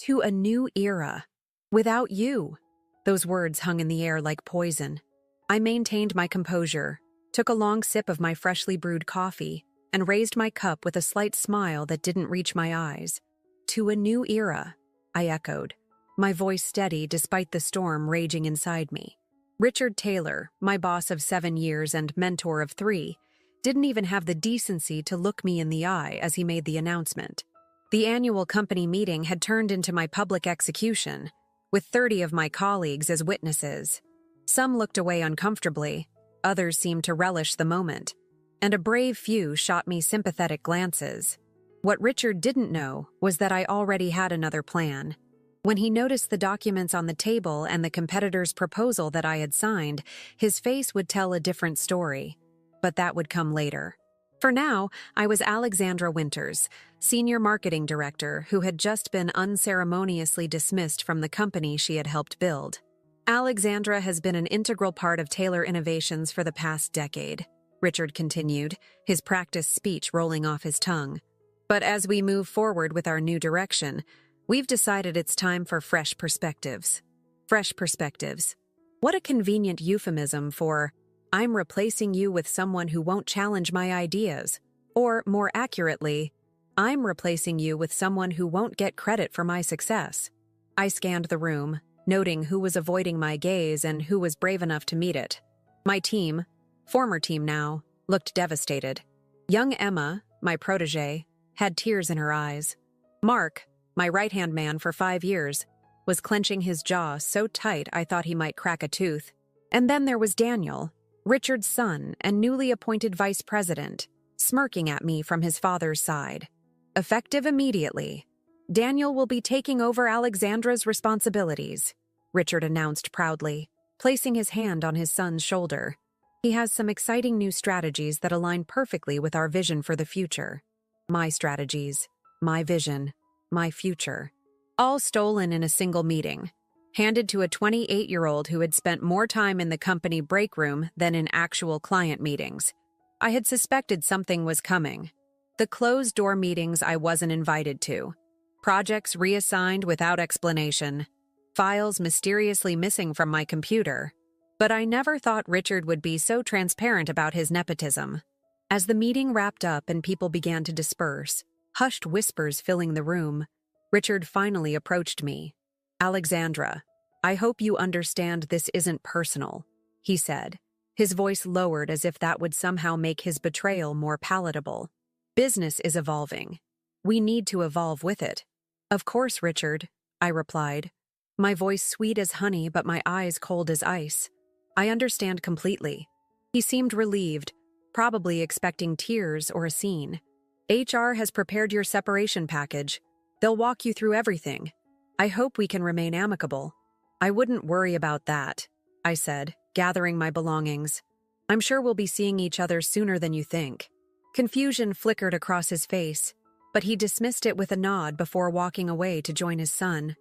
To a new era. Without you. Those words hung in the air like poison. I maintained my composure, took a long sip of my freshly brewed coffee, and raised my cup with a slight smile that didn't reach my eyes. To a new era, I echoed, my voice steady despite the storm raging inside me. Richard Taylor, my boss of 7 years and mentor of 3, didn't even have the decency to look me in the eye as he made the announcement. The annual company meeting had turned into my public execution, with 30 of my colleagues as witnesses. Some looked away uncomfortably, others seemed to relish the moment, and a brave few shot me sympathetic glances. What Richard didn't know was that I already had another plan. When he noticed the documents on the table and the competitor's proposal that I had signed, his face would tell a different story. But that would come later. For now, I was Alexandra Winters, Senior Marketing Director who had just been unceremoniously dismissed from the company she had helped build. Alexandra has been an integral part of Taylor Innovations for the past decade, Richard continued, his practiced speech rolling off his tongue. But as we move forward with our new direction, we've decided it's time for fresh perspectives. Fresh perspectives. What a convenient euphemism for, I'm replacing you with someone who won't challenge my ideas. Or, more accurately, I'm replacing you with someone who won't get credit for my success. I scanned the room, noting who was avoiding my gaze and who was brave enough to meet it. My team, former team now, looked devastated. Young Emma, my protégé, had tears in her eyes. Mark, my right-hand man for 5 years, was clenching his jaw so tight I thought he might crack a tooth. And then there was Daniel, Richard's son and newly appointed vice president, smirking at me from his father's side. Effective immediately, Daniel will be taking over Alexandra's responsibilities, Richard announced proudly, placing his hand on his son's shoulder. He has some exciting new strategies that align perfectly with our vision for the future. My strategies, my vision, my future. All stolen in a single meeting. Handed to a 28-year-old who had spent more time in the company break room than in actual client meetings. I had suspected something was coming. The closed-door meetings I wasn't invited to. Projects reassigned without explanation. Files mysteriously missing from my computer. But I never thought Richard would be so transparent about his nepotism. As the meeting wrapped up and people began to disperse, hushed whispers filling the room, Richard finally approached me. Alexandra, I hope you understand this isn't personal, he said, his voice lowered as if that would somehow make his betrayal more palatable. Business is evolving. We need to evolve with it. Of course, Richard, I replied, my voice sweet as honey but my eyes cold as ice. I understand completely. He seemed relieved, probably expecting tears or a scene. HR has prepared your separation package. They'll walk you through everything. I hope we can remain amicable. I wouldn't worry about that, I said, gathering my belongings. I'm sure we'll be seeing each other sooner than you think. Confusion flickered across his face, but he dismissed it with a nod before walking away to join his son.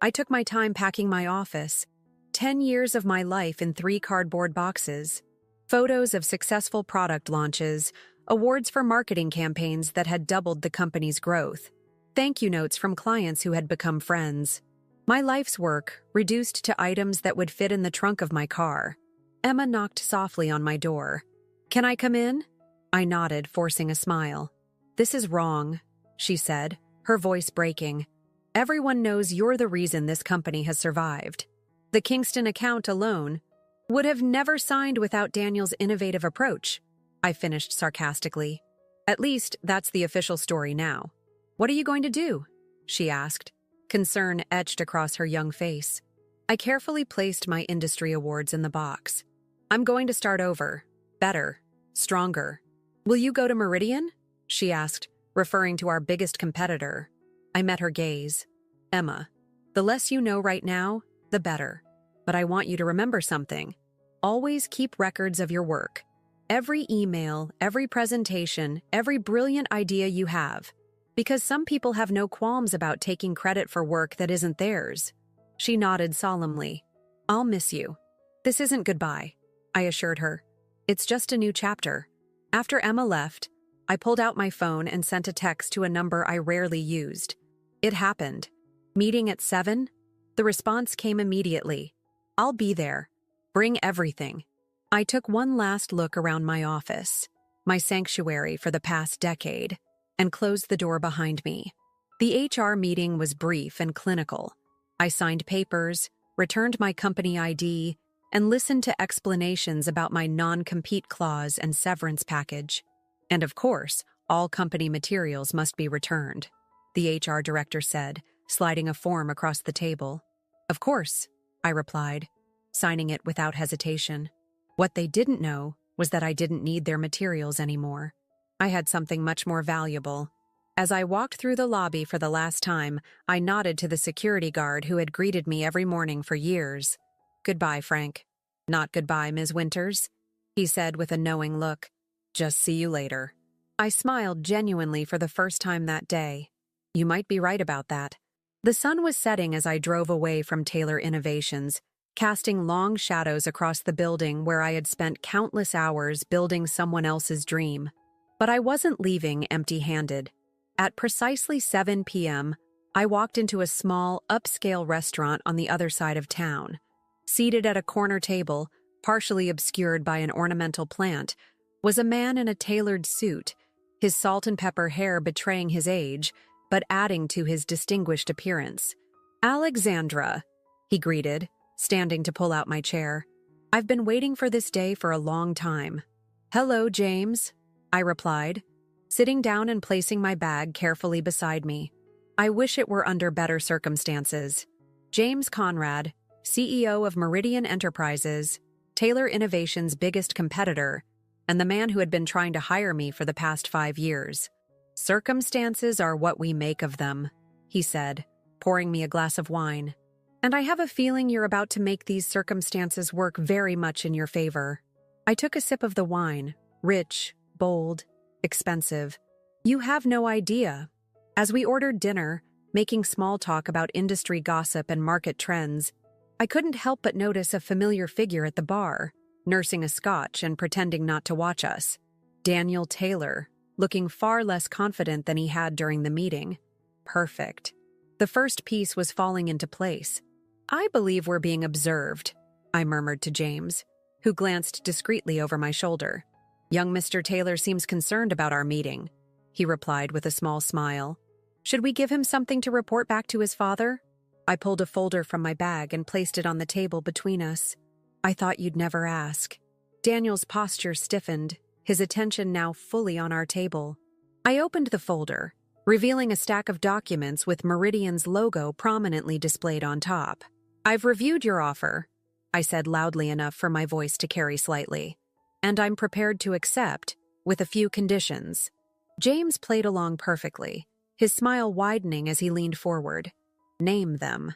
I took my time packing my office. 10 years of my life in 3 cardboard boxes. Photos of successful product launches, awards for marketing campaigns that had doubled the company's growth. Thank you notes from clients who had become friends. My life's work reduced to items that would fit in the trunk of my car. Emma knocked softly on my door. Can I come in? I nodded, forcing a smile. This is wrong, she said, her voice breaking. Everyone knows you're the reason this company has survived. The Kingston account alone would have never signed without Daniel's innovative approach, I finished sarcastically. At least that's the official story now. What are you going to do? She asked, concern etched across her young face. I carefully placed my industry awards in the box. I'm going to start over. Better. Stronger. Will you go to Meridian? She asked, referring to our biggest competitor. I met her gaze. Emma, the less you know right now, the better. But I want you to remember something. Always keep records of your work. Every email, every presentation, every brilliant idea you have. Because some people have no qualms about taking credit for work that isn't theirs. She nodded solemnly. I'll miss you. This isn't goodbye, I assured her. It's just a new chapter. After Emma left, I pulled out my phone and sent a text to a number I rarely used. It happened. Meeting at 7? The response came immediately. I'll be there. Bring everything. I took one last look around my office, my sanctuary for the past decade, and closed the door behind me. The HR meeting was brief and clinical. I signed papers, returned my company ID, and listened to explanations about my non-compete clause and severance package. And of course, all company materials must be returned, the HR director said, sliding a form across the table. Of course, I replied, signing it without hesitation. What they didn't know was that I didn't need their materials anymore. I had something much more valuable. As I walked through the lobby for the last time, I nodded to the security guard who had greeted me every morning for years. Goodbye, Frank. Not goodbye, Ms. Winters, he said with a knowing look. Just see you later. I smiled genuinely for the first time that day. You might be right about that. The sun was setting as I drove away from Taylor Innovations, casting long shadows across the building where I had spent countless hours building someone else's dream. But I wasn't leaving empty-handed. At precisely 7 p.m., I walked into a small, upscale restaurant on the other side of town. Seated at a corner table, partially obscured by an ornamental plant, was a man in a tailored suit, his salt and pepper hair betraying his age, but adding to his distinguished appearance. Alexandra, he greeted, standing to pull out my chair. I've been waiting for this day for a long time. Hello, James, I replied, sitting down and placing my bag carefully beside me. I wish it were under better circumstances. James Conrad, CEO of Meridian Enterprises, Taylor Innovations' biggest competitor, and the man who had been trying to hire me for the past 5 years. Circumstances are what we make of them, he said, pouring me a glass of wine. And I have a feeling you're about to make these circumstances work very much in your favor. I took a sip of the wine, rich, bold, expensive. You have no idea. As we ordered dinner, making small talk about industry gossip and market trends, I couldn't help but notice a familiar figure at the bar, nursing a scotch and pretending not to watch us. Daniel Taylor, looking far less confident than he had during the meeting. Perfect. The first piece was falling into place. I believe we're being observed, I murmured to James, who glanced discreetly over my shoulder. Young Mr. Taylor seems concerned about our meeting, he replied with a small smile. Should we give him something to report back to his father? I pulled a folder from my bag and placed it on the table between us. I thought you'd never ask. Daniel's posture stiffened, his attention now fully on our table. I opened the folder, revealing a stack of documents with Meridian's logo prominently displayed on top. I've reviewed your offer, I said loudly enough for my voice to carry slightly, and I'm prepared to accept, with a few conditions. James played along perfectly, his smile widening as he leaned forward. Name them.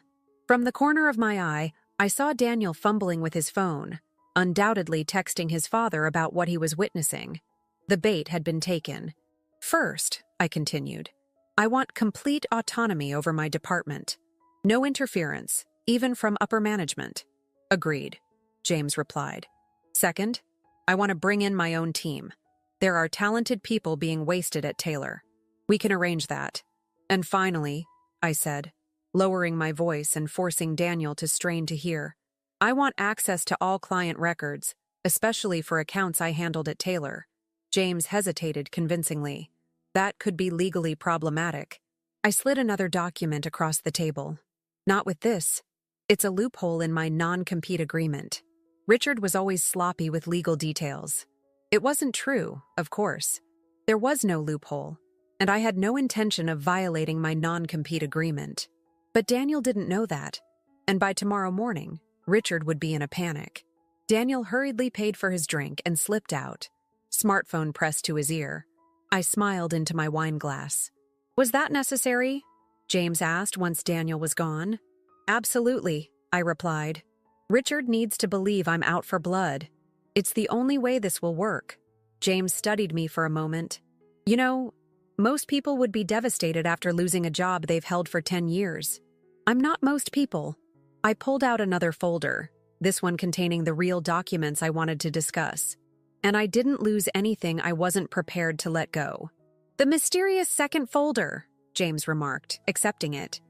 From the corner of my eye, I saw Daniel fumbling with his phone, undoubtedly texting his father about what he was witnessing. The bait had been taken. First, I continued, I want complete autonomy over my department. No interference, even from upper management. Agreed, James replied. Second, I want to bring in my own team. There are talented people being wasted at Taylor. We can arrange that. And finally, I said, lowering my voice and forcing Daniel to strain to hear, I want access to all client records, especially for accounts I handled at Taylor. James hesitated convincingly. That could be legally problematic. I slid another document across the table. Not with this. It's a loophole in my non-compete agreement. Richard was always sloppy with legal details. It wasn't true, of course. There was no loophole, and I had no intention of violating my non-compete agreement. But Daniel didn't know that, and by tomorrow morning, Richard would be in a panic. Daniel hurriedly paid for his drink and slipped out, smartphone pressed to his ear. I smiled into my wine glass. Was that necessary? James asked once Daniel was gone. Absolutely, I replied. Richard needs to believe I'm out for blood. It's the only way this will work. James studied me for a moment. You know, most people would be devastated after losing a job they've held for 10 years. I'm not most people. I pulled out another folder, this one containing the real documents I wanted to discuss. And I didn't lose anything I wasn't prepared to let go. The mysterious second folder, James remarked, accepting it.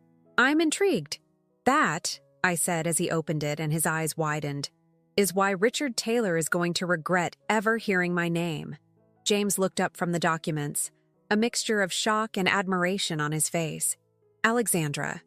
I'm intrigued. That, I said as he opened it and his eyes widened, is why Richard Taylor is going to regret ever hearing my name. James looked up from the documents, a mixture of shock and admiration on his face. Alexandra,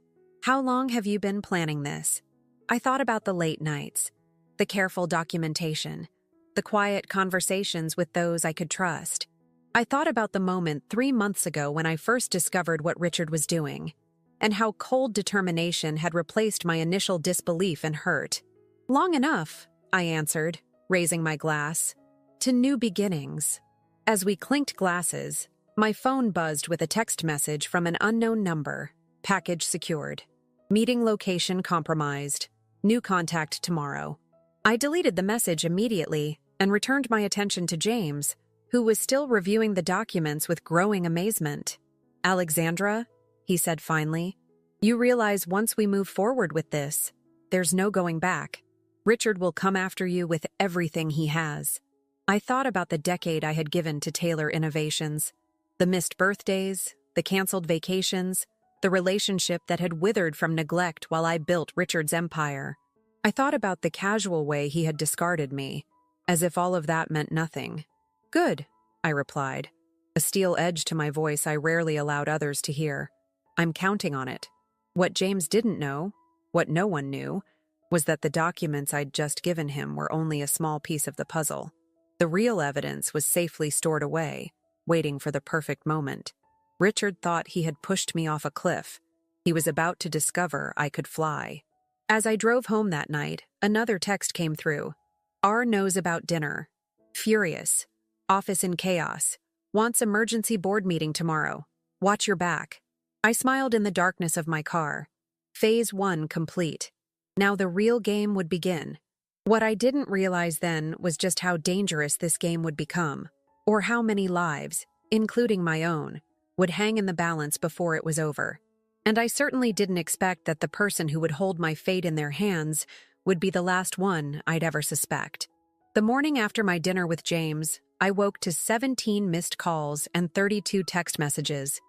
how long have you been planning this? I thought about the late nights, the careful documentation, the quiet conversations with those I could trust. I thought about the moment 3 months ago when I first discovered what Richard was doing, and how cold determination had replaced my initial disbelief and hurt. Long enough, I answered, raising my glass, to new beginnings. As we clinked glasses, my phone buzzed with a text message from an unknown number, package secured. Meeting location compromised. New contact tomorrow. I deleted the message immediately and returned my attention to James, who was still reviewing the documents with growing amazement. Alexandra, he said finally, you realize once we move forward with this, there's no going back. Richard will come after you with everything he has. I thought about the decade I had given to Taylor Innovations, the missed birthdays, the canceled vacations, the relationship that had withered from neglect while I built Richard's empire. I thought about the casual way he had discarded me, as if all of that meant nothing. Good, I replied, a steel edge to my voice I rarely allowed others to hear. I'm counting on it. What James didn't know, what no one knew, was that the documents I'd just given him were only a small piece of the puzzle. The real evidence was safely stored away, waiting for the perfect moment. Richard thought he had pushed me off a cliff. He was about to discover I could fly. As I drove home that night, another text came through. R knows about dinner. Furious. Office in chaos. Wants emergency board meeting tomorrow. Watch your back. I smiled in the darkness of my car. Phase 1 complete. Now the real game would begin. What I didn't realize then was just how dangerous this game would become, or how many lives, including my own, would hang in the balance before it was over. And I certainly didn't expect that the person who would hold my fate in their hands would be the last one I'd ever suspect. The morning after my dinner with James, I woke to 17 missed calls and 32 text messages.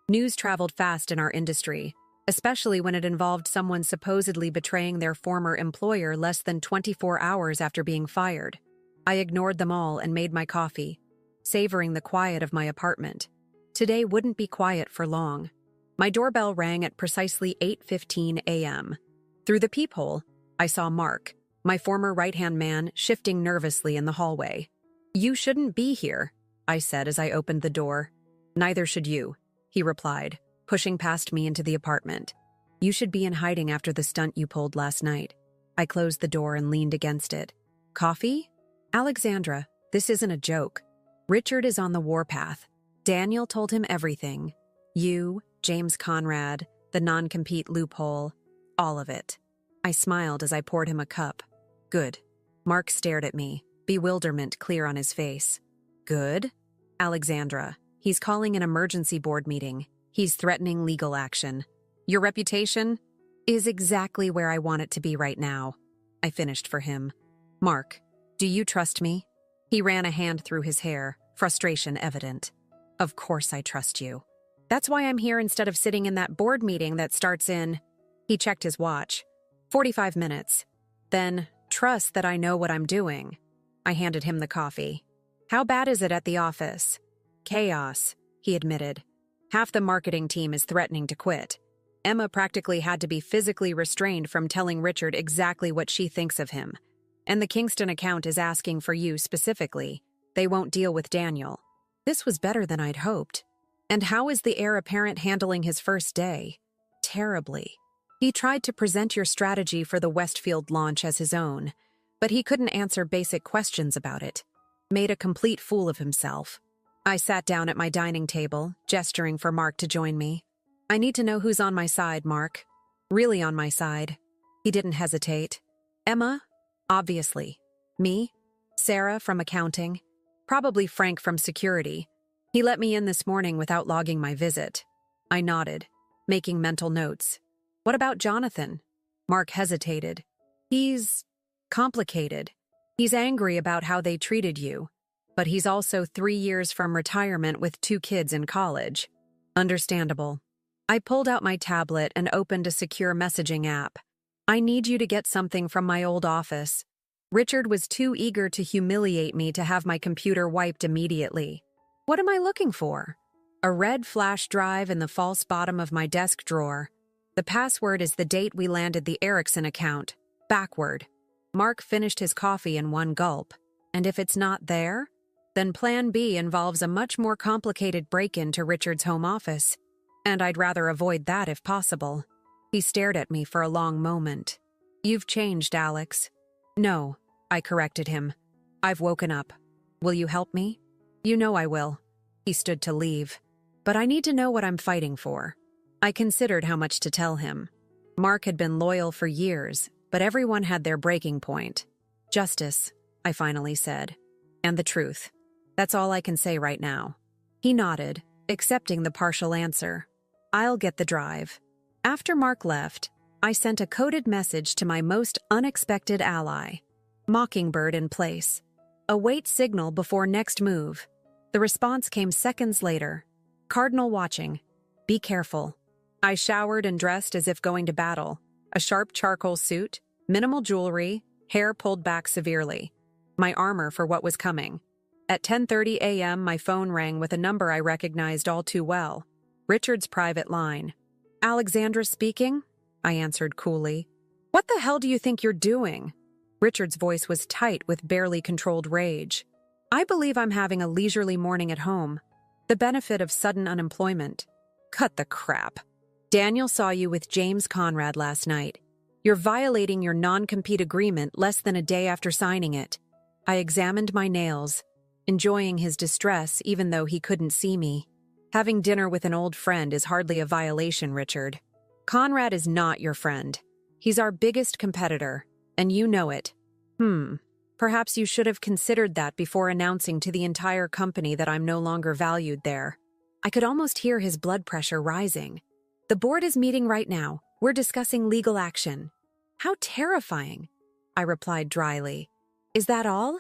News traveled fast in our industry, especially when it involved someone supposedly betraying their former employer less than 24 hours after being fired. I ignored them all and made my coffee, savoring the quiet of my apartment. Today wouldn't be quiet for long. My doorbell rang at precisely 8:15 a.m. Through the peephole, I saw Mark, my former right-hand man, shifting nervously in the hallway. You shouldn't be here, I said as I opened the door. Neither should you, he replied, pushing past me into the apartment. You should be in hiding after the stunt you pulled last night. I closed the door and leaned against it. Coffee? Alexandra, this isn't a joke. Richard is on the warpath. Daniel told him everything. You, James Conrad, the non-compete loophole, all of it. I smiled as I poured him a cup. Good. Mark stared at me, bewilderment clear on his face. Good? Alexandra, he's calling an emergency board meeting. He's threatening legal action. Your reputation is exactly where I want it to be right now. I finished for him. Mark, do you trust me? He ran a hand through his hair, frustration evident. Of course I trust you. That's why I'm here instead of sitting in that board meeting that starts in... He checked his watch. 45 minutes. Then, trust that I know what I'm doing. I handed him the coffee. How bad is it at the office? Chaos, he admitted. Half the marketing team is threatening to quit. Emma practically had to be physically restrained from telling Richard exactly what she thinks of him. And the Kingston account is asking for you specifically. They won't deal with Daniel. This was better than I'd hoped. And how is the heir apparent handling his first day? Terribly. He tried to present your strategy for the Westfield launch as his own, but he couldn't answer basic questions about it. Made a complete fool of himself. I sat down at my dining table, gesturing for Mark to join me. I need to know who's on my side, Mark. Really on my side. He didn't hesitate. Emma? Obviously. Me? Sarah from accounting? Probably Frank from security. He let me in this morning without logging my visit. I nodded, making mental notes. What about Jonathan? Mark hesitated. He's complicated. He's angry about how they treated you, but he's also 3 years from retirement with 2 kids in college. Understandable. I pulled out my tablet and opened a secure messaging app. I need you to get something from my old office. Richard was too eager to humiliate me to have my computer wiped immediately. What am I looking for? A red flash drive in the false bottom of my desk drawer. The password is the date we landed the Ericsson account, backward. Mark finished his coffee in one gulp. And if it's not there, then Plan B involves a much more complicated break-in to Richard's home office. And I'd rather avoid that if possible. He stared at me for a long moment. You've changed, Alex. No, I corrected him. I've woken up. Will you help me? You know I will. He stood to leave. But I need to know what I'm fighting for. I considered how much to tell him. Mark had been loyal for years, but everyone had their breaking point. Justice, I finally said. And the truth. That's all I can say right now. He nodded, accepting the partial answer. I'll get the drive. After Mark left, I sent a coded message to my most unexpected ally. Mockingbird in place. Await signal before next move. The response came seconds later. Cardinal watching. Be careful. I showered and dressed as if going to battle. A sharp charcoal suit, minimal jewelry, hair pulled back severely. My armor for what was coming. At 10:30 a.m., my phone rang with a number I recognized all too well. Richard's private line. Alexandra speaking? I answered coolly. What the hell do you think you're doing? Richard's voice was tight with barely controlled rage. I believe I'm having a leisurely morning at home. The benefit of sudden unemployment. Cut the crap. Daniel saw you with James Conrad last night. You're violating your non-compete agreement less than a day after signing it. I examined my nails, enjoying his distress even though he couldn't see me. Having dinner with an old friend is hardly a violation, Richard. Conrad is not your friend. He's our biggest competitor, and you know it. Perhaps you should have considered that before announcing to the entire company that I'm no longer valued there. I could almost hear his blood pressure rising. The board is meeting right now. We're discussing legal action. How terrifying, I replied dryly. Is that all?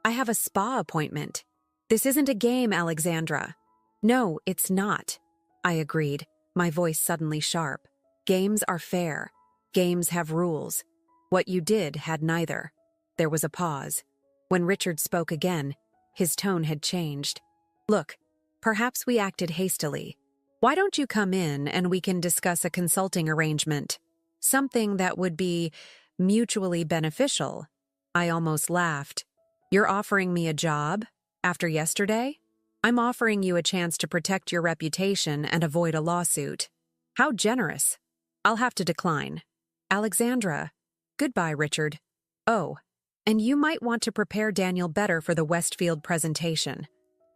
I have a spa appointment. This isn't a game, Alexandra. No, it's not, I agreed, my voice suddenly sharp. Games are fair. Games have rules. What you did had neither. There was a pause. When Richard spoke again, his tone had changed. Look, perhaps we acted hastily. Why don't you come in and we can discuss a consulting arrangement? Something that would be mutually beneficial. I almost laughed. You're offering me a job? After yesterday? I'm offering you a chance to protect your reputation and avoid a lawsuit. How generous. I'll have to decline. Alexandra. Goodbye, Richard. Oh, and you might want to prepare Daniel better for the Westfield presentation.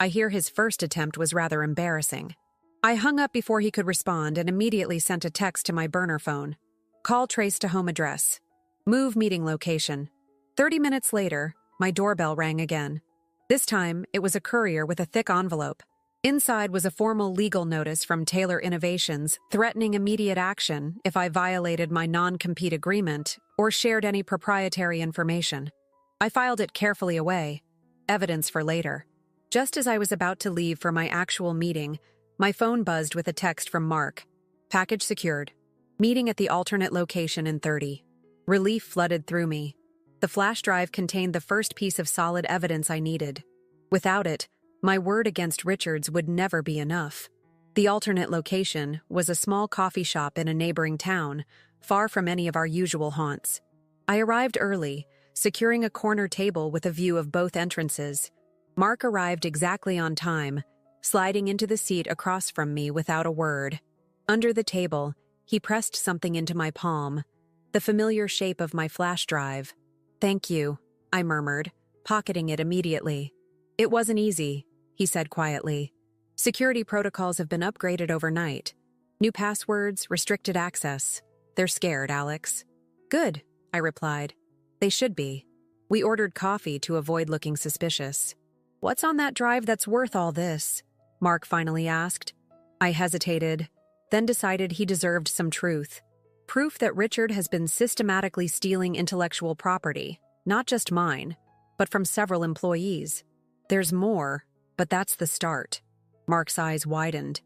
I hear his first attempt was rather embarrassing. I hung up before he could respond and immediately sent a text to my burner phone. Call traced to home address. Move meeting location. 30 minutes later, my doorbell rang again. This time, it was a courier with a thick envelope. Inside was a formal legal notice from Taylor Innovations threatening immediate action if I violated my non-compete agreement or shared any proprietary information. I filed it carefully away. Evidence for later. Just as I was about to leave for my actual meeting, my phone buzzed with a text from Mark. Package secured. Meeting at the alternate location in 30. Relief flooded through me. The flash drive contained the first piece of solid evidence I needed. Without it, my word against Richards would never be enough. The alternate location was a small coffee shop in a neighboring town, far from any of our usual haunts. I arrived early, securing a corner table with a view of both entrances. Mark arrived exactly on time, sliding into the seat across from me without a word. Under the table, he pressed something into my palm, the familiar shape of my flash drive. Thank you, I murmured, pocketing it immediately. It wasn't easy, he said quietly. Security protocols have been upgraded overnight. New passwords, restricted access. They're scared, Alex. Good, I replied. They should be. We ordered coffee to avoid looking suspicious. What's on that drive that's worth all this? Mark finally asked. I hesitated, then decided he deserved some truth. Proof that Richard has been systematically stealing intellectual property, not just mine, but from several employees. There's more, but that's the start. Mark's eyes widened.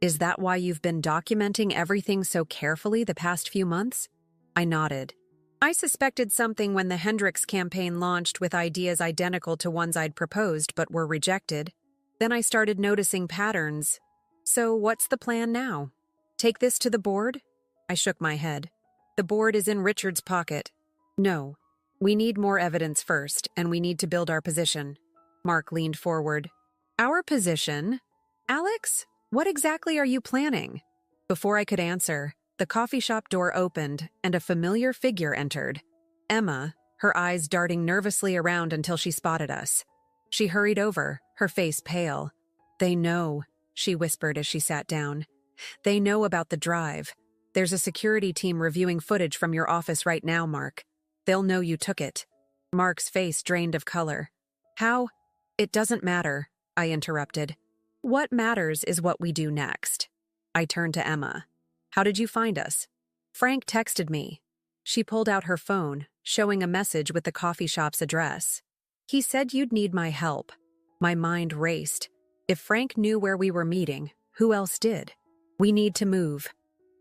Is that why you've been documenting everything so carefully the past few months? I nodded. I suspected something when the Hendricks campaign launched with ideas identical to ones I'd proposed but were rejected. Then I started noticing patterns. So what's the plan now? Take this to the board? I shook my head. The board is in Richard's pocket. No. We need more evidence first, and we need to build our position. Mark leaned forward. Our position? Alex, what exactly are you planning? Before I could answer, the coffee shop door opened and a familiar figure entered. Emma, her eyes darting nervously around until she spotted us. She hurried over, her face pale. They know, she whispered as she sat down. They know about the drive. There's a security team reviewing footage from your office right now, Mark. They'll know you took it. Mark's face drained of color. How? It doesn't matter, I interrupted. What matters is what we do next. I turned to Emma. How did you find us? Frank texted me. She pulled out her phone, showing a message with the coffee shop's address. He said you'd need my help. My mind raced. If Frank knew where we were meeting, who else did? We need to move.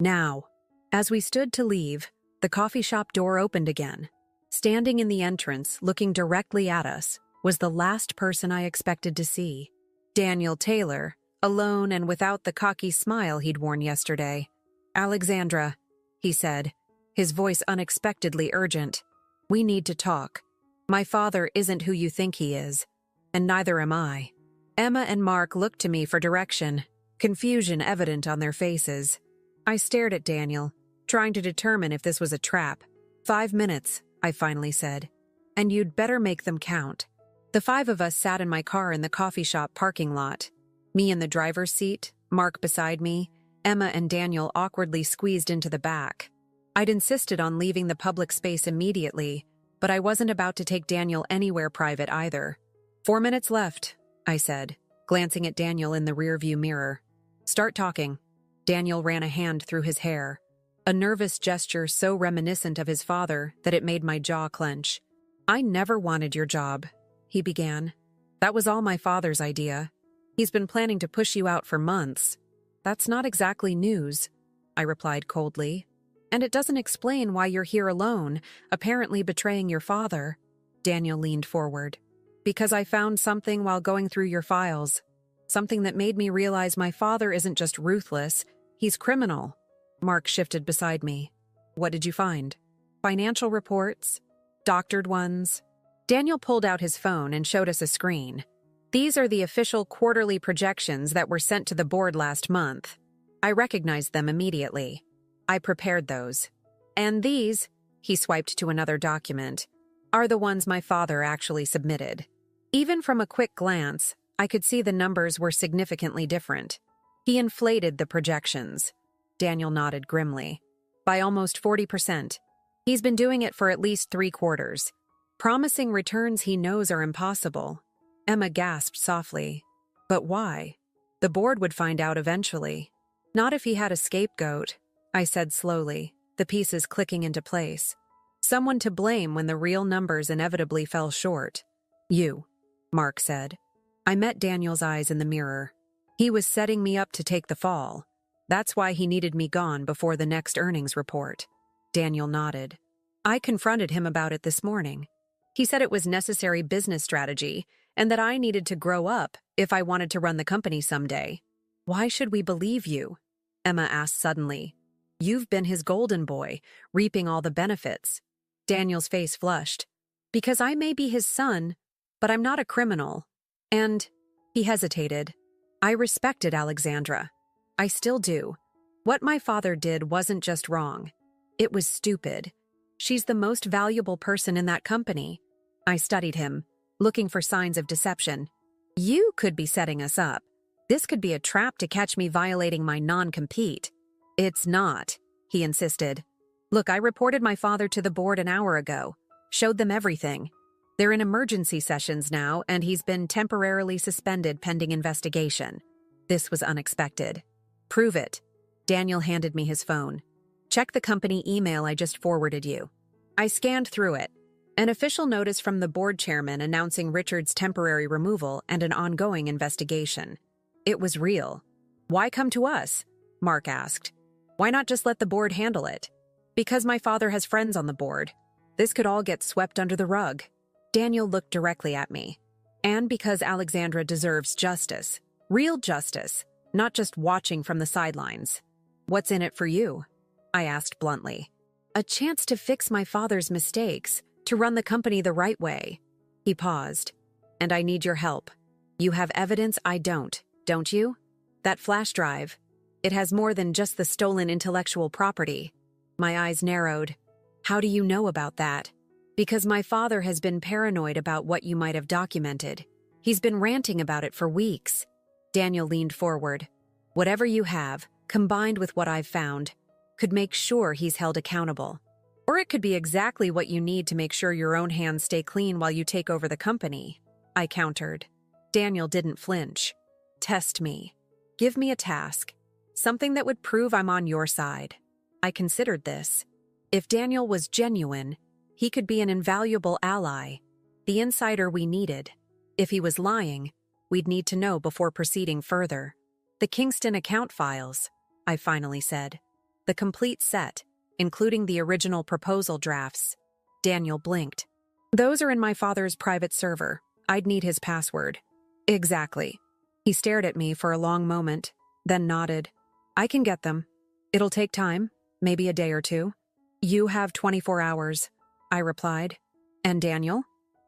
Now. As we stood to leave, the coffee shop door opened again. Standing in the entrance, looking directly at us, was the last person I expected to see. Daniel Taylor, alone and without the cocky smile he'd worn yesterday. Alexandra, he said, his voice unexpectedly urgent. We need to talk. My father isn't who you think he is, and neither am I. Emma and Mark looked to me for direction, confusion evident on their faces. I stared at Daniel, trying to determine if this was a trap. 5 minutes, I finally said. And you'd better make them count. The 5 of us sat in my car in the coffee shop parking lot. Me in the driver's seat, Mark beside me, Emma and Daniel awkwardly squeezed into the back. I'd insisted on leaving the public space immediately, but I wasn't about to take Daniel anywhere private either. 4 minutes left, I said, glancing at Daniel in the rearview mirror. Start talking. Daniel ran a hand through his hair, a nervous gesture so reminiscent of his father that it made my jaw clench. I never wanted your job, he began. That was all my father's idea. He's been planning to push you out for months. That's not exactly news, I replied coldly. And it doesn't explain why you're here alone, apparently betraying your father. Daniel leaned forward. Because I found something while going through your files. Something that made me realize my father isn't just ruthless, he's criminal. Mark shifted beside me. What did you find? Financial reports? Doctored ones? Daniel pulled out his phone and showed us a screen. These are the official quarterly projections that were sent to the board last month. I recognized them immediately. I prepared those. And these, he swiped to another document, are the ones my father actually submitted. Even from a quick glance, I could see the numbers were significantly different. He inflated the projections. Daniel nodded grimly. By almost 40%. He's been doing it for at least 3 quarters. Promising returns he knows are impossible. Emma gasped softly. But why? The board would find out eventually. Not if he had a scapegoat, I said slowly, the pieces clicking into place. Someone to blame when the real numbers inevitably fell short. You, Mark said. I met Daniel's eyes in the mirror. He was setting me up to take the fall. That's why he needed me gone before the next earnings report. Daniel nodded. I confronted him about it this morning. He said it was necessary business strategy and that I needed to grow up if I wanted to run the company someday. Why should we believe you? Emma asked suddenly. You've been his golden boy, reaping all the benefits. Daniel's face flushed. Because I may be his son, but I'm not a criminal. And, he hesitated. I respected Alexandra. I still do. What my father did wasn't just wrong. It was stupid. She's the most valuable person in that company. I studied him, looking for signs of deception. You could be setting us up. This could be a trap to catch me violating my non-compete. It's not, he insisted. Look, I reported my father to the board an hour ago. Showed them everything. They're in emergency sessions now, and he's been temporarily suspended pending investigation. This was unexpected. Prove it. Daniel handed me his phone. Check the company email I just forwarded you. I scanned through it. An official notice from the board chairman announcing Richard's temporary removal and an ongoing investigation. It was real. Why come to us? Mark asked. Why not just let the board handle it? Because my father has friends on the board. This could all get swept under the rug. Daniel looked directly at me. And because Alexandra deserves justice. Real justice, not just watching from the sidelines. What's in it for you? I asked bluntly. A chance to fix my father's mistakes, to run the company the right way. He paused. And I need your help. You have evidence I don't you? That flash drive. It has more than just the stolen intellectual property. My eyes narrowed. How do you know about that? Because my father has been paranoid about what you might have documented. He's been ranting about it for weeks. Daniel leaned forward. Whatever you have, combined with what I've found, could make sure he's held accountable. Or it could be exactly what you need to make sure your own hands stay clean while you take over the company. I countered. Daniel didn't flinch. Test me. Give me a task. Something that would prove I'm on your side. I considered this. If Daniel was genuine, he could be an invaluable ally, the insider we needed. If he was lying, we'd need to know before proceeding further. The Kingston account files, I finally said. The complete set, including the original proposal drafts. Daniel blinked. Those are in my father's private server. I'd need his password. Exactly. He stared at me for a long moment, then nodded. I can get them. It'll take time, maybe a day or two. You have 24 hours, I replied. And Daniel?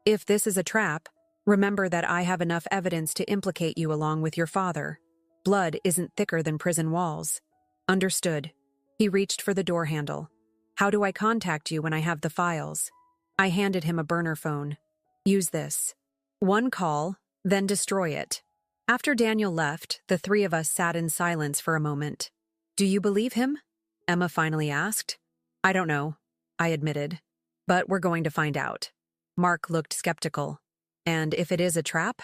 If this is a trap, remember that I have enough evidence to implicate you along with your father. Blood isn't thicker than prison walls. Understood. He reached for the door handle. How do I contact you when I have the files? I handed him a burner phone. Use this. One call, then destroy it. After Daniel left, the three of us sat in silence for a moment. Do you believe him? Emma finally asked. I don't know, I admitted. But we're going to find out. Mark looked skeptical. And if it is a trap,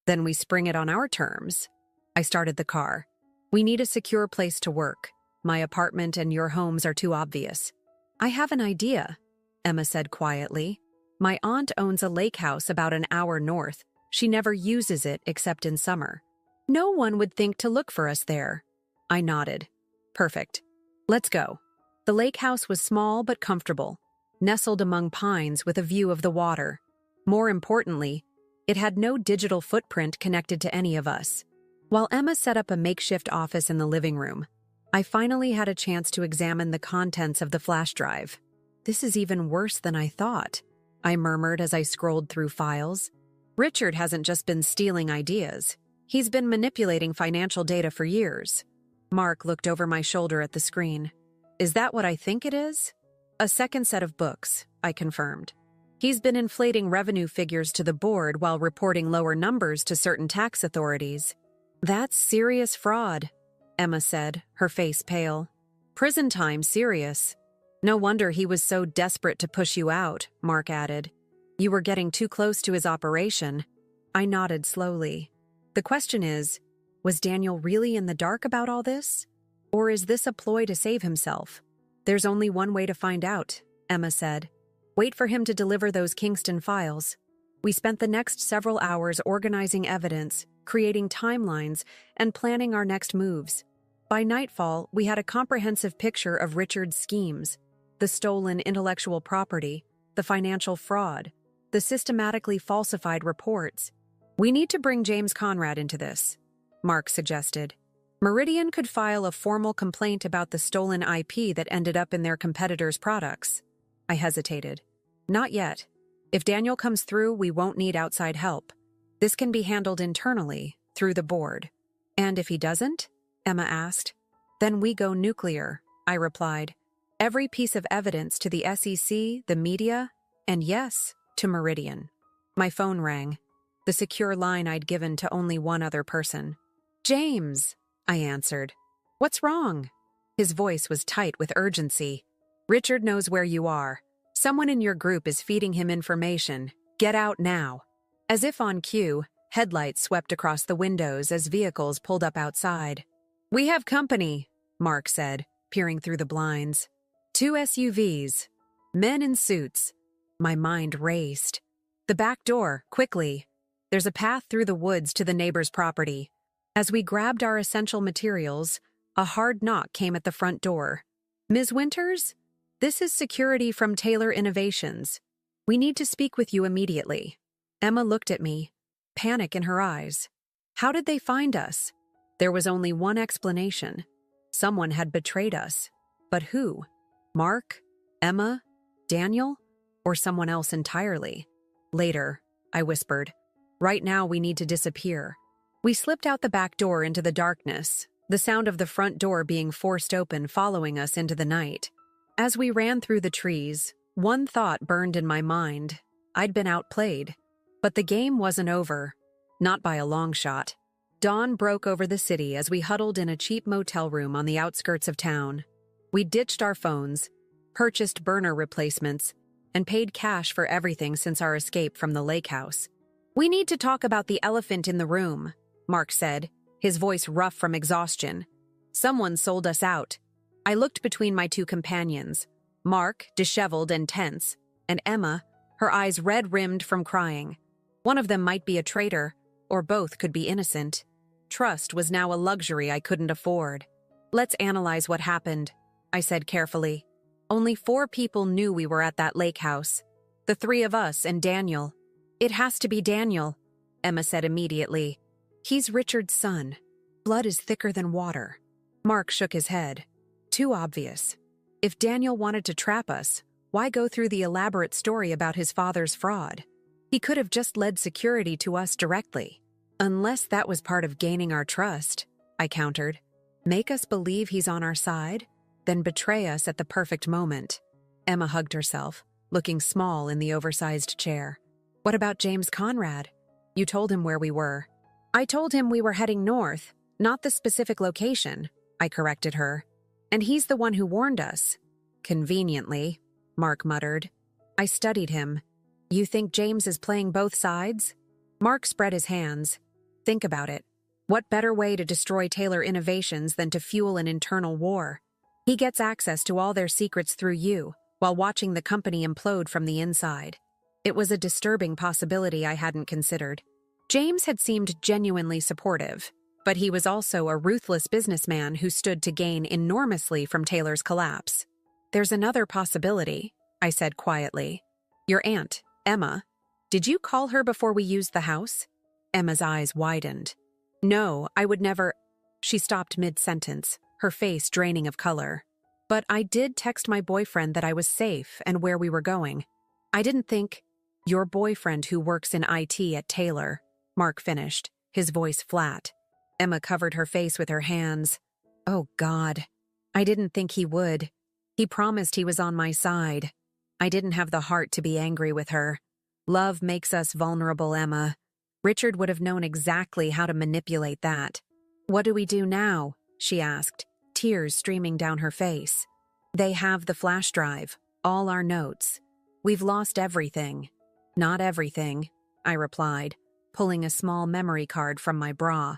then we spring it on our terms. I started the car. We need a secure place to work. My apartment and your homes are too obvious. I have an idea, Emma said quietly. My aunt owns a lake house about an hour north. She never uses it except in summer. No one would think to look for us there. I nodded. Perfect. Let's go. The lake house was small but comfortable, nestled among pines with a view of the water. More importantly, it had no digital footprint connected to any of us. While Emma set up a makeshift office in the living room, I finally had a chance to examine the contents of the flash drive. This is even worse than I thought, I murmured as I scrolled through files. Richard hasn't just been stealing ideas. He's been manipulating financial data for years. Mark looked over my shoulder at the screen. Is that what I think it is? A second set of books, I confirmed. He's been inflating revenue figures to the board while reporting lower numbers to certain tax authorities. That's serious fraud, Emma said, her face pale. Prison time serious. No wonder he was so desperate to push you out, Mark added. You were getting too close to his operation. I nodded slowly. The question is, was Daniel really in the dark about all this? Or is this a ploy to save himself? There's only one way to find out, Emma said. Wait for him to deliver those Kingston files. We spent the next several hours organizing evidence, creating timelines, and planning our next moves. By nightfall, we had a comprehensive picture of Richard's schemes, the stolen intellectual property, the financial fraud, the systematically falsified reports. We need to bring James Conrad into this, Mark suggested. Meridian could file a formal complaint about the stolen IP that ended up in their competitors' products. I hesitated. Not yet. If Daniel comes through, we won't need outside help. This can be handled internally, through the board. And if he doesn't? Emma asked. Then we go nuclear, I replied. Every piece of evidence to the SEC, the media, and yes, to Meridian. My phone rang. The secure line I'd given to only one other person. James, I answered. What's wrong? His voice was tight with urgency. Richard knows where you are. Someone in your group is feeding him information. Get out now. As if on cue, headlights swept across the windows as vehicles pulled up outside. We have company, Mark said, peering through the blinds. 2 SUVs. Men in suits. My mind raced. The back door, quickly. There's a path through the woods to the neighbor's property. As we grabbed our essential materials, a hard knock came at the front door. "Ms. Winters? This is security from Taylor Innovations. We need to speak with you immediately." Emma looked at me, panic in her eyes. How did they find us? There was only one explanation. Someone had betrayed us. But who? Mark? Emma? Daniel? Or someone else entirely? "Later," I whispered. "Right now we need to disappear." We slipped out the back door into the darkness, the sound of the front door being forced open following us into the night. As we ran through the trees, one thought burned in my mind. I'd been outplayed. But the game wasn't over. Not by a long shot. Dawn broke over the city as we huddled in a cheap motel room on the outskirts of town. We ditched our phones, purchased burner replacements, and paid cash for everything since our escape from the lake house. "We need to talk about the elephant in the room," Mark said, his voice rough from exhaustion. "Someone sold us out." I looked between my two companions, Mark, disheveled and tense, and Emma, her eyes red-rimmed from crying. One of them might be a traitor, or both could be innocent. Trust was now a luxury I couldn't afford. "Let's analyze what happened," I said carefully. "Only 4 people knew we were at that lake house. The 3 of us and Daniel." "It has to be Daniel," Emma said immediately. "He's Richard's son. Blood is thicker than water." Mark shook his head. "Too obvious. If Daniel wanted to trap us, why go through the elaborate story about his father's fraud? He could have just led security to us directly." "Unless that was part of gaining our trust," I countered. "Make us believe he's on our side, then betray us at the perfect moment." Emma hugged herself, looking small in the oversized chair. "What about James Conrad? You told him where we were." "I told him we were heading north, not the specific location," I corrected her. "And he's the one who warned us." "Conveniently," Mark muttered. I studied him. "You think James is playing both sides?" Mark spread his hands. "Think about it. What better way to destroy Taylor Innovations than to fuel an internal war? He gets access to all their secrets through you, while watching the company implode from the inside." It was a disturbing possibility I hadn't considered. James had seemed genuinely supportive, but he was also a ruthless businessman who stood to gain enormously from Taylor's collapse. "There's another possibility," I said quietly. "Your aunt, Emma. Did you call her before we used the house?" Emma's eyes widened. "No, I would never—" She stopped mid-sentence, her face draining of color. "But I did text my boyfriend that I was safe and where we were going. I didn't think—" "Your boyfriend who works in IT at Taylor," Mark finished, his voice flat. Emma covered her face with her hands. "Oh, God. I didn't think he would. He promised he was on my side." I didn't have the heart to be angry with her. Love makes us vulnerable, Emma. Richard would have known exactly how to manipulate that. "What do we do now?" she asked, tears streaming down her face. "They have the flash drive, all our notes. We've lost everything." "Not everything," I replied, pulling a small memory card from my bra.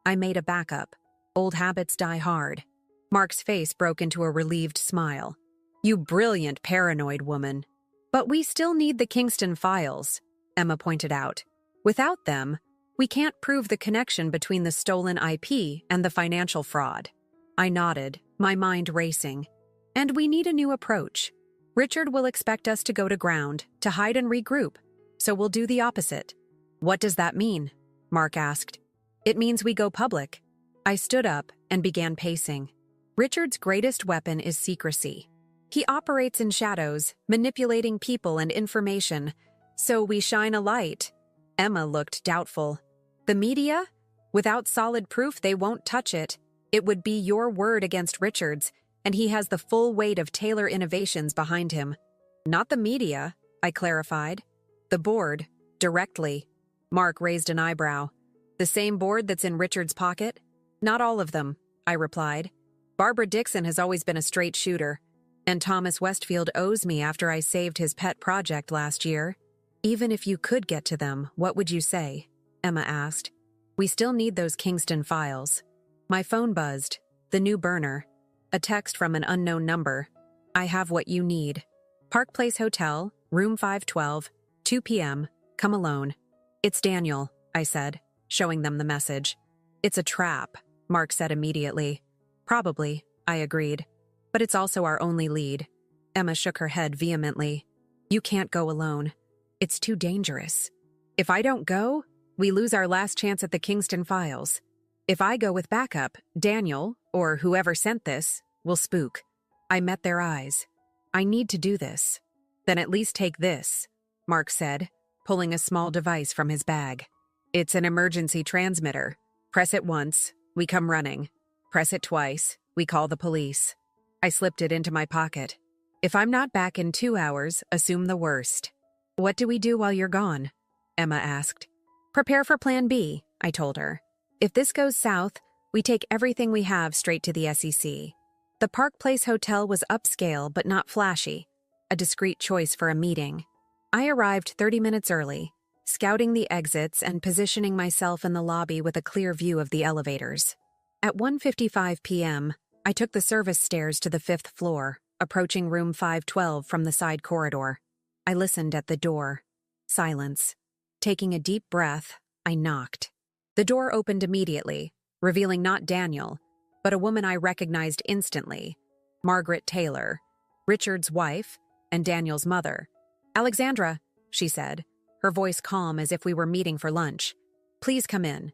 "I made a backup. Old habits die hard." Mark's face broke into a relieved smile. "You brilliant paranoid woman." "But we still need the Kingston files," Emma pointed out. "Without them, we can't prove the connection between the stolen IP and the financial fraud." I nodded, my mind racing. "And we need a new approach. Richard will expect us to go to ground, to hide and regroup, so we'll do the opposite." "What does that mean?" Mark asked. "It means we go public." I stood up and began pacing. Richard's greatest weapon is secrecy. He operates in shadows, manipulating people and information, so we shine a light. Emma looked doubtful. "The media? Without solid proof, they won't touch it. It would be your word against Richard's, and he has the full weight of Taylor Innovations behind him." "Not the media," I clarified. "The board, directly." Mark raised an eyebrow. "The same board that's in Richard's pocket?" "Not all of them," I replied. "Barbara Dixon has always been a straight shooter, and Thomas Westfield owes me after I saved his pet project last year." "Even if you could get to them, what would you say?" Emma asked. "We still need those Kingston files." My phone buzzed. The new burner. A text from an unknown number. "I have what you need. Park Place Hotel, room 512, 2 p.m. Come alone." "It's Daniel," I said, showing them the message. It's a trap, Mark said immediately. Probably, I agreed. But it's also our only lead. Emma shook her head vehemently. You can't go alone. It's too dangerous. If I don't go, we lose our last chance at the Kingston files. If I go with backup, Daniel, or whoever sent this, will spook. I met their eyes. I need to do this. Then at least take this, Mark said, pulling a small device from his bag. It's an emergency transmitter. Press it once, we come running. Press it twice, we call the police. I slipped it into my pocket. If I'm not back in 2 hours, assume the worst. What do we do while you're gone? Emma asked. Prepare for Plan B, I told her. If this goes south, we take everything we have straight to the SEC. The Park Place Hotel was upscale but not flashy, a discreet choice for a meeting. I arrived 30 minutes early, scouting the exits and positioning myself in the lobby with a clear view of the elevators. At 1:55 p.m., I took the service stairs to the 5th floor, approaching room 512 from the side corridor. I listened at the door. Silence. Taking a deep breath, I knocked. The door opened immediately, revealing not Daniel, but a woman I recognized instantly, Margaret Taylor, Richard's wife and Daniel's mother. Alexandra, she said, her voice calm as if we were meeting for lunch. Please come in.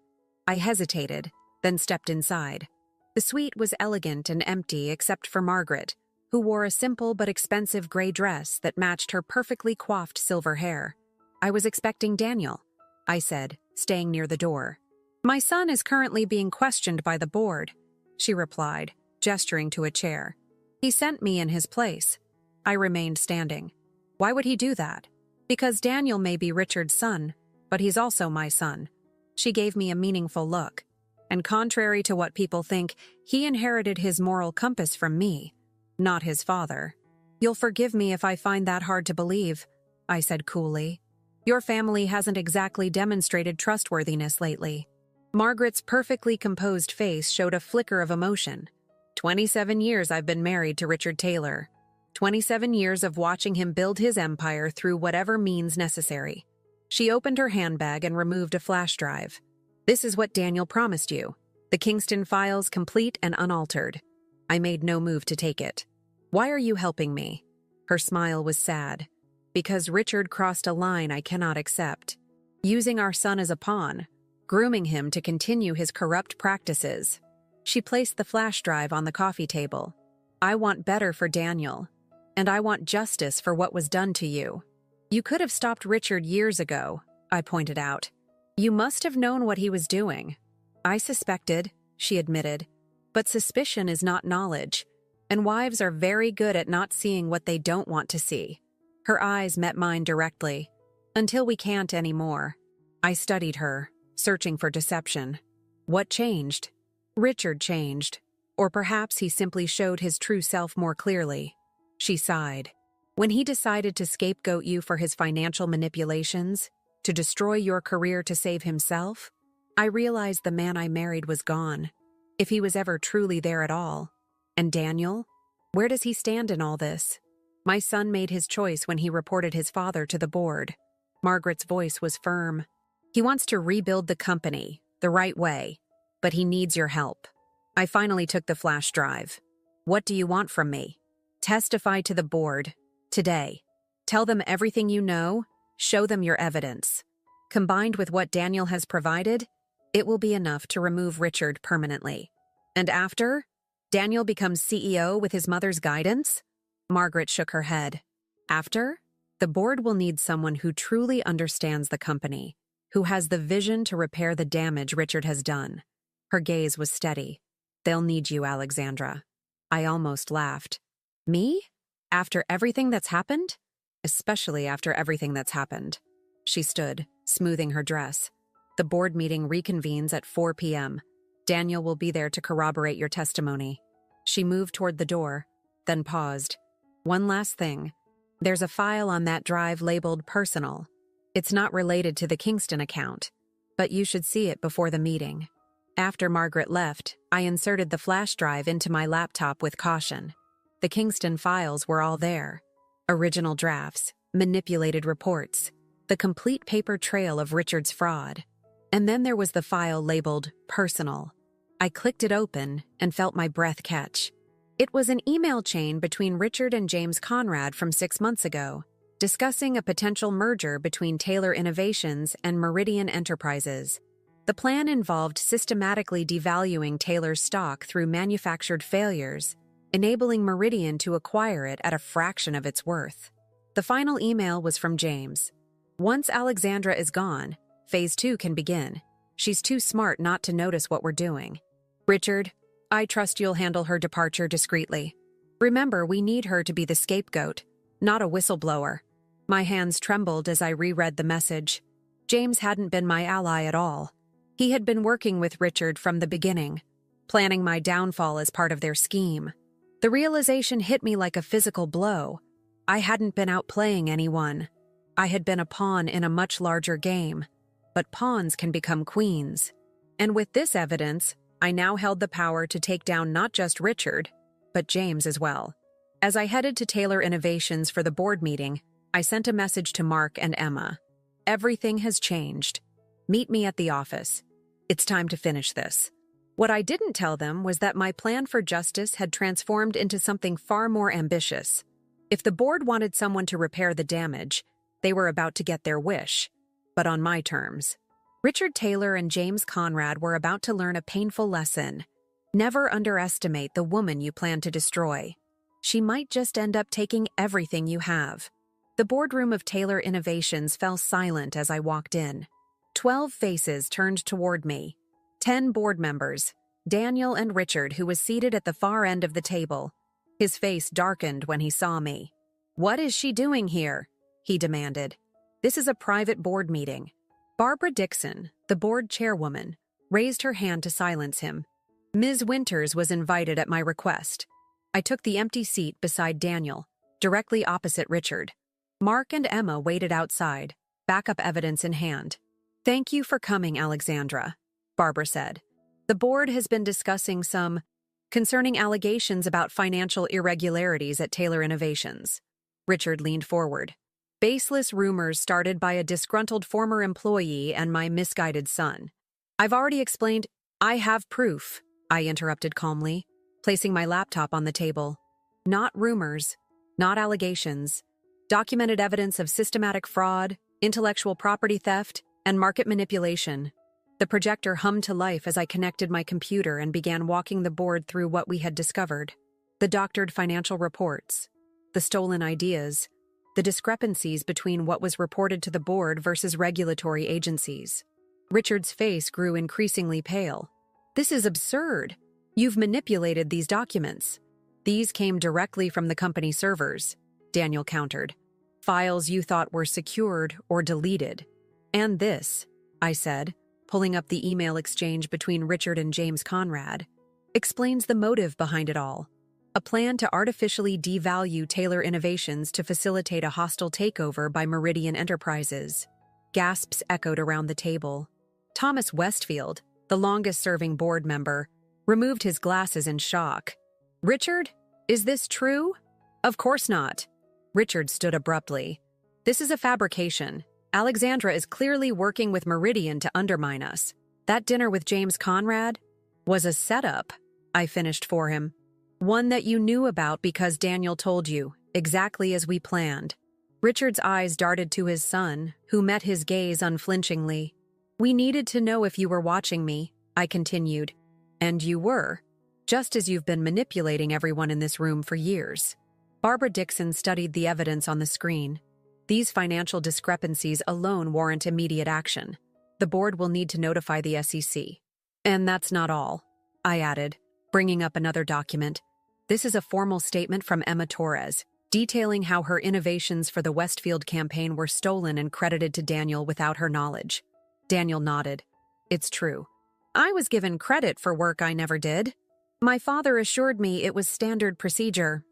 I hesitated, then stepped inside. The suite was elegant and empty except for Margaret, who wore a simple but expensive gray dress that matched her perfectly coiffed silver hair. I was expecting Daniel, I said, staying near the door. My son is currently being questioned by the board, she replied, gesturing to a chair. He sent me in his place. I remained standing. Why would he do that? Because Daniel may be Richard's son, but he's also my son. She gave me a meaningful look. And contrary to what people think, he inherited his moral compass from me, not his father. You'll forgive me if I find that hard to believe, I said coolly. Your family hasn't exactly demonstrated trustworthiness lately. Margaret's perfectly composed face showed a flicker of emotion. 27 years I've been married to Richard Taylor. 27 years of watching him build his empire through whatever means necessary. She opened her handbag and removed a flash drive. This is what Daniel promised you. The Kingston files complete and unaltered. I made no move to take it. Why are you helping me? Her smile was sad. Because Richard crossed a line I cannot accept. Using our son as a pawn. Grooming him to continue his corrupt practices. She placed the flash drive on the coffee table. I want better for Daniel. And I want justice for what was done to you. You could have stopped Richard years ago, I pointed out. You must have known what he was doing. I suspected, she admitted. But suspicion is not knowledge, and wives are very good at not seeing what they don't want to see. Her eyes met mine directly. Until we can't anymore. I studied her, searching for deception. What changed? Richard changed. Or perhaps he simply showed his true self more clearly. She sighed. When he decided to scapegoat you for his financial manipulations, to destroy your career to save himself, I realized the man I married was gone, if he was ever truly there at all. And Daniel? Where does he stand in all this? My son made his choice when he reported his father to the board. Margaret's voice was firm. He wants to rebuild the company, the right way, but he needs your help. I finally took the flash drive. What do you want from me? Testify to the board, today. Tell them everything you know, show them your evidence. Combined with what Daniel has provided, it will be enough to remove Richard permanently. And after, Daniel becomes CEO with his mother's guidance? Margaret shook her head. After, the board will need someone who truly understands the company, who has the vision to repair the damage Richard has done. Her gaze was steady. They'll need you, Alexandra. I almost laughed. Me? After everything that's happened? Especially after everything that's happened. She stood, smoothing her dress. The board meeting reconvenes at 4 p.m. Daniel will be there to corroborate your testimony. She moved toward the door, then paused. One last thing. There's a file on that drive labeled personal. It's not related to the Kingston account, but you should see it before the meeting. After Margaret left, I inserted the flash drive into my laptop with caution. The Kingston files were all there. Original drafts, manipulated reports, the complete paper trail of Richard's fraud. And then there was the file labeled Personal. I clicked it open and felt my breath catch. It was an email chain between Richard and James Conrad from 6 months ago, discussing a potential merger between Taylor Innovations and Meridian Enterprises. The plan involved systematically devaluing Taylor's stock through manufactured failures, enabling Meridian to acquire it at a fraction of its worth. The final email was from James. Once Alexandra is gone, Phase 2 can begin. She's too smart not to notice what we're doing. Richard, I trust you'll handle her departure discreetly. Remember, we need her to be the scapegoat, not a whistleblower. My hands trembled as I reread the message. James hadn't been my ally at all. He had been working with Richard from the beginning, planning my downfall as part of their scheme. The realization hit me like a physical blow. I hadn't been out playing anyone. I had been a pawn in a much larger game. But pawns can become queens. And with this evidence, I now held the power to take down not just Richard, but James as well. As I headed to Taylor Innovations for the board meeting, I sent a message to Mark and Emma. Everything has changed. Meet me at the office. It's time to finish this. What I didn't tell them was that my plan for justice had transformed into something far more ambitious. If the board wanted someone to repair the damage, they were about to get their wish, but on my terms. Richard Taylor and James Conrad were about to learn a painful lesson. Never underestimate the woman you plan to destroy. She might just end up taking everything you have. The boardroom of Taylor Innovations fell silent as I walked in. 12 faces turned toward me. 10 board members, Daniel and Richard, who was seated at the far end of the table. His face darkened when he saw me. "What is she doing here?" he demanded. "This is a private board meeting." Barbara Dixon, the board chairwoman, raised her hand to silence him. Ms. Winters was invited at my request. I took the empty seat beside Daniel, directly opposite Richard. Mark and Emma waited outside, backup evidence in hand. "Thank you for coming, Alexandra," Barbara said. "The board has been discussing some concerning allegations about financial irregularities at Taylor Innovations." Richard leaned forward. "Baseless rumors started by a disgruntled former employee and my misguided son. I've already explained." "I have proof," I interrupted calmly, placing my laptop on the table. "Not rumors, not allegations. Documented evidence of systematic fraud, intellectual property theft, and market manipulation." The projector hummed to life as I connected my computer and began walking the board through what we had discovered. The doctored financial reports, the stolen ideas, the discrepancies between what was reported to the board versus regulatory agencies. Richard's face grew increasingly pale. "This is absurd. You've manipulated these documents." "These came directly from the company servers," Daniel countered. "Files you thought were secured or deleted." "And this," I said, pulling up the email exchange between Richard and James Conrad, "explains the motive behind it all. A plan to artificially devalue Taylor Innovations to facilitate a hostile takeover by Meridian Enterprises." Gasps echoed around the table. Thomas Westfield, the longest-serving board member, removed his glasses in shock. "Richard, is this true?" "Of course not." Richard stood abruptly. "This is a fabrication. Alexandra is clearly working with Meridian to undermine us. That dinner with James Conrad was a setup," I finished for him. "One that you knew about because Daniel told you, exactly as we planned." Richard's eyes darted to his son, who met his gaze unflinchingly. "We needed to know if you were watching me," I continued. "And you were, just as you've been manipulating everyone in this room for years." Barbara Dixon studied the evidence on the screen. "These financial discrepancies alone warrant immediate action. The board will need to notify the SEC. And that's not all," I added, bringing up another document. "This is a formal statement from Emma Torres, detailing how her innovations for the Westfield campaign were stolen and credited to Daniel without her knowledge." Daniel nodded. "It's true. I was given credit for work I never did. My father assured me it was standard procedure.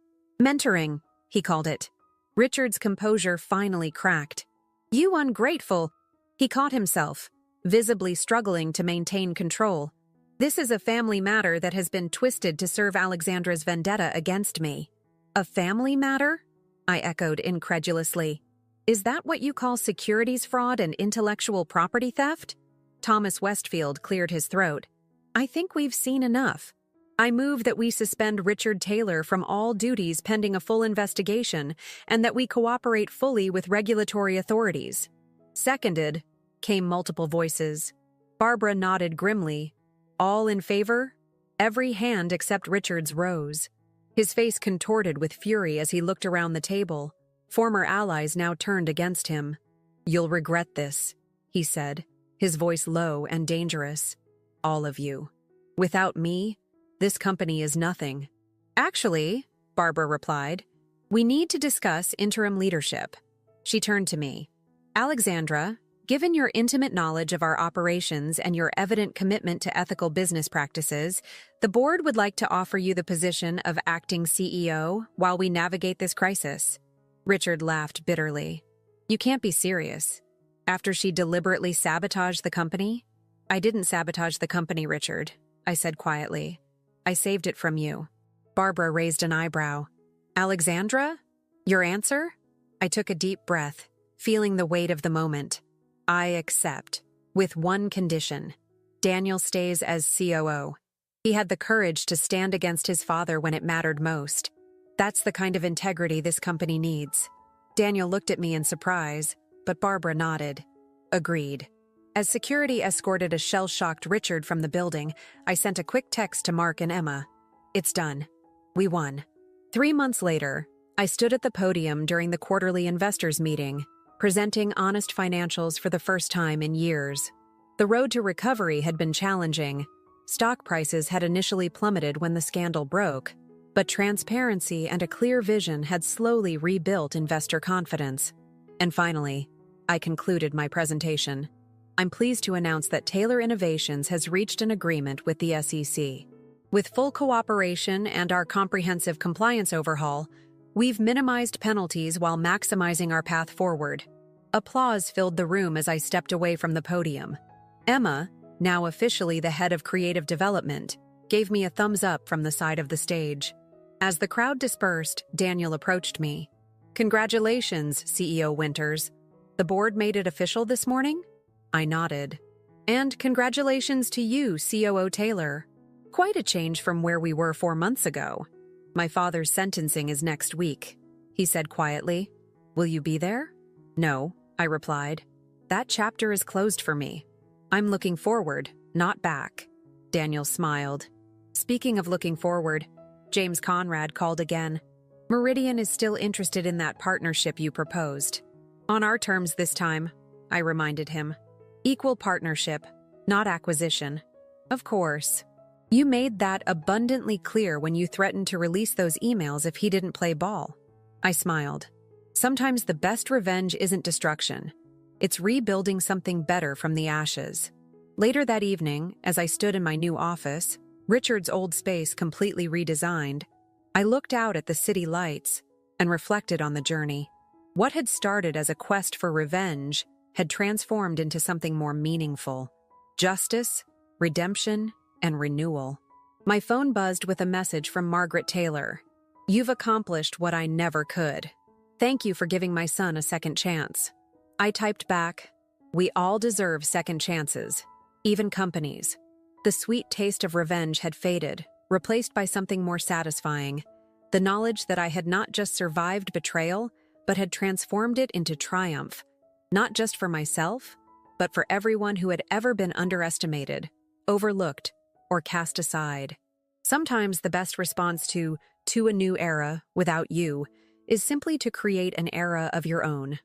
Mentoring, he called it." Richard's composure finally cracked. "You ungrateful!" He caught himself, visibly struggling to maintain control. "This is a family matter that has been twisted to serve Alexandra's vendetta against me." "A family matter?" I echoed incredulously. "Is that what you call securities fraud and intellectual property theft?" Thomas Westfield cleared his throat. I think we've seen enough. I move that we suspend Richard Taylor from all duties pending a full investigation and that we cooperate fully with regulatory authorities. Seconded, came multiple voices. Barbara nodded grimly. All in favor? Every hand except Richard's rose. His face contorted with fury as he looked around the table. Former allies now turned against him. You'll regret this, he said, his voice low and dangerous. All of you. Without me, this company is nothing. Actually, Barbara replied, we need to discuss interim leadership. She turned to me. Alexandra, given your intimate knowledge of our operations and your evident commitment to ethical business practices, the board would like to offer you the position of acting CEO while we navigate this crisis. Richard laughed bitterly. You can't be serious. After she deliberately sabotaged the company? I didn't sabotage the company, Richard, I said quietly. I saved it from you. Barbara raised an eyebrow. Alexandra? Your answer? I took a deep breath, feeling the weight of the moment. I accept, with one condition. Daniel stays as COO. He had the courage to stand against his father when it mattered most. That's the kind of integrity this company needs. Daniel looked at me in surprise, but Barbara nodded. Agreed. As security escorted a shell-shocked Richard from the building, I sent a quick text to Mark and Emma. It's done. We won. 3 months later, I stood at the podium during the quarterly investors meeting, presenting honest financials for the first time in years. The road to recovery had been challenging. Stock prices had initially plummeted when the scandal broke, but transparency and a clear vision had slowly rebuilt investor confidence. And finally, I concluded my presentation. I'm pleased to announce that Taylor Innovations has reached an agreement with the SEC. With full cooperation and our comprehensive compliance overhaul, we've minimized penalties while maximizing our path forward. Applause filled the room as I stepped away from the podium. Emma, now officially the head of creative development, gave me a thumbs up from the side of the stage. As the crowd dispersed, Daniel approached me. Congratulations, CEO Winters. The board made it official this morning? I nodded. And congratulations to you, COO Taylor. Quite a change from where we were 4 months ago. My father's sentencing is next week, he said quietly. Will you be there? No, I replied. That chapter is closed for me. I'm looking forward, not back. Daniel smiled. Speaking of looking forward, James Conrad called again. Meridian is still interested in that partnership you proposed. On our terms this time, I reminded him. Equal partnership, not acquisition. Of course. You made that abundantly clear when you threatened to release those emails if he didn't play ball. I smiled. Sometimes the best revenge isn't destruction. It's rebuilding something better from the ashes. Later that evening, as I stood in my new office, Richard's old space completely redesigned, I looked out at the city lights and reflected on the journey. What had started as a quest for revenge had transformed into something more meaningful. Justice, redemption, and renewal. My phone buzzed with a message from Margaret Taylor. You've accomplished what I never could. Thank you for giving my son a second chance. I typed back, we all deserve second chances, even companies. The sweet taste of revenge had faded, replaced by something more satisfying. The knowledge that I had not just survived betrayal, but had transformed it into triumph. Not just for myself, but for everyone who had ever been underestimated, overlooked, or cast aside. Sometimes the best response to a new era without you is simply to create an era of your own.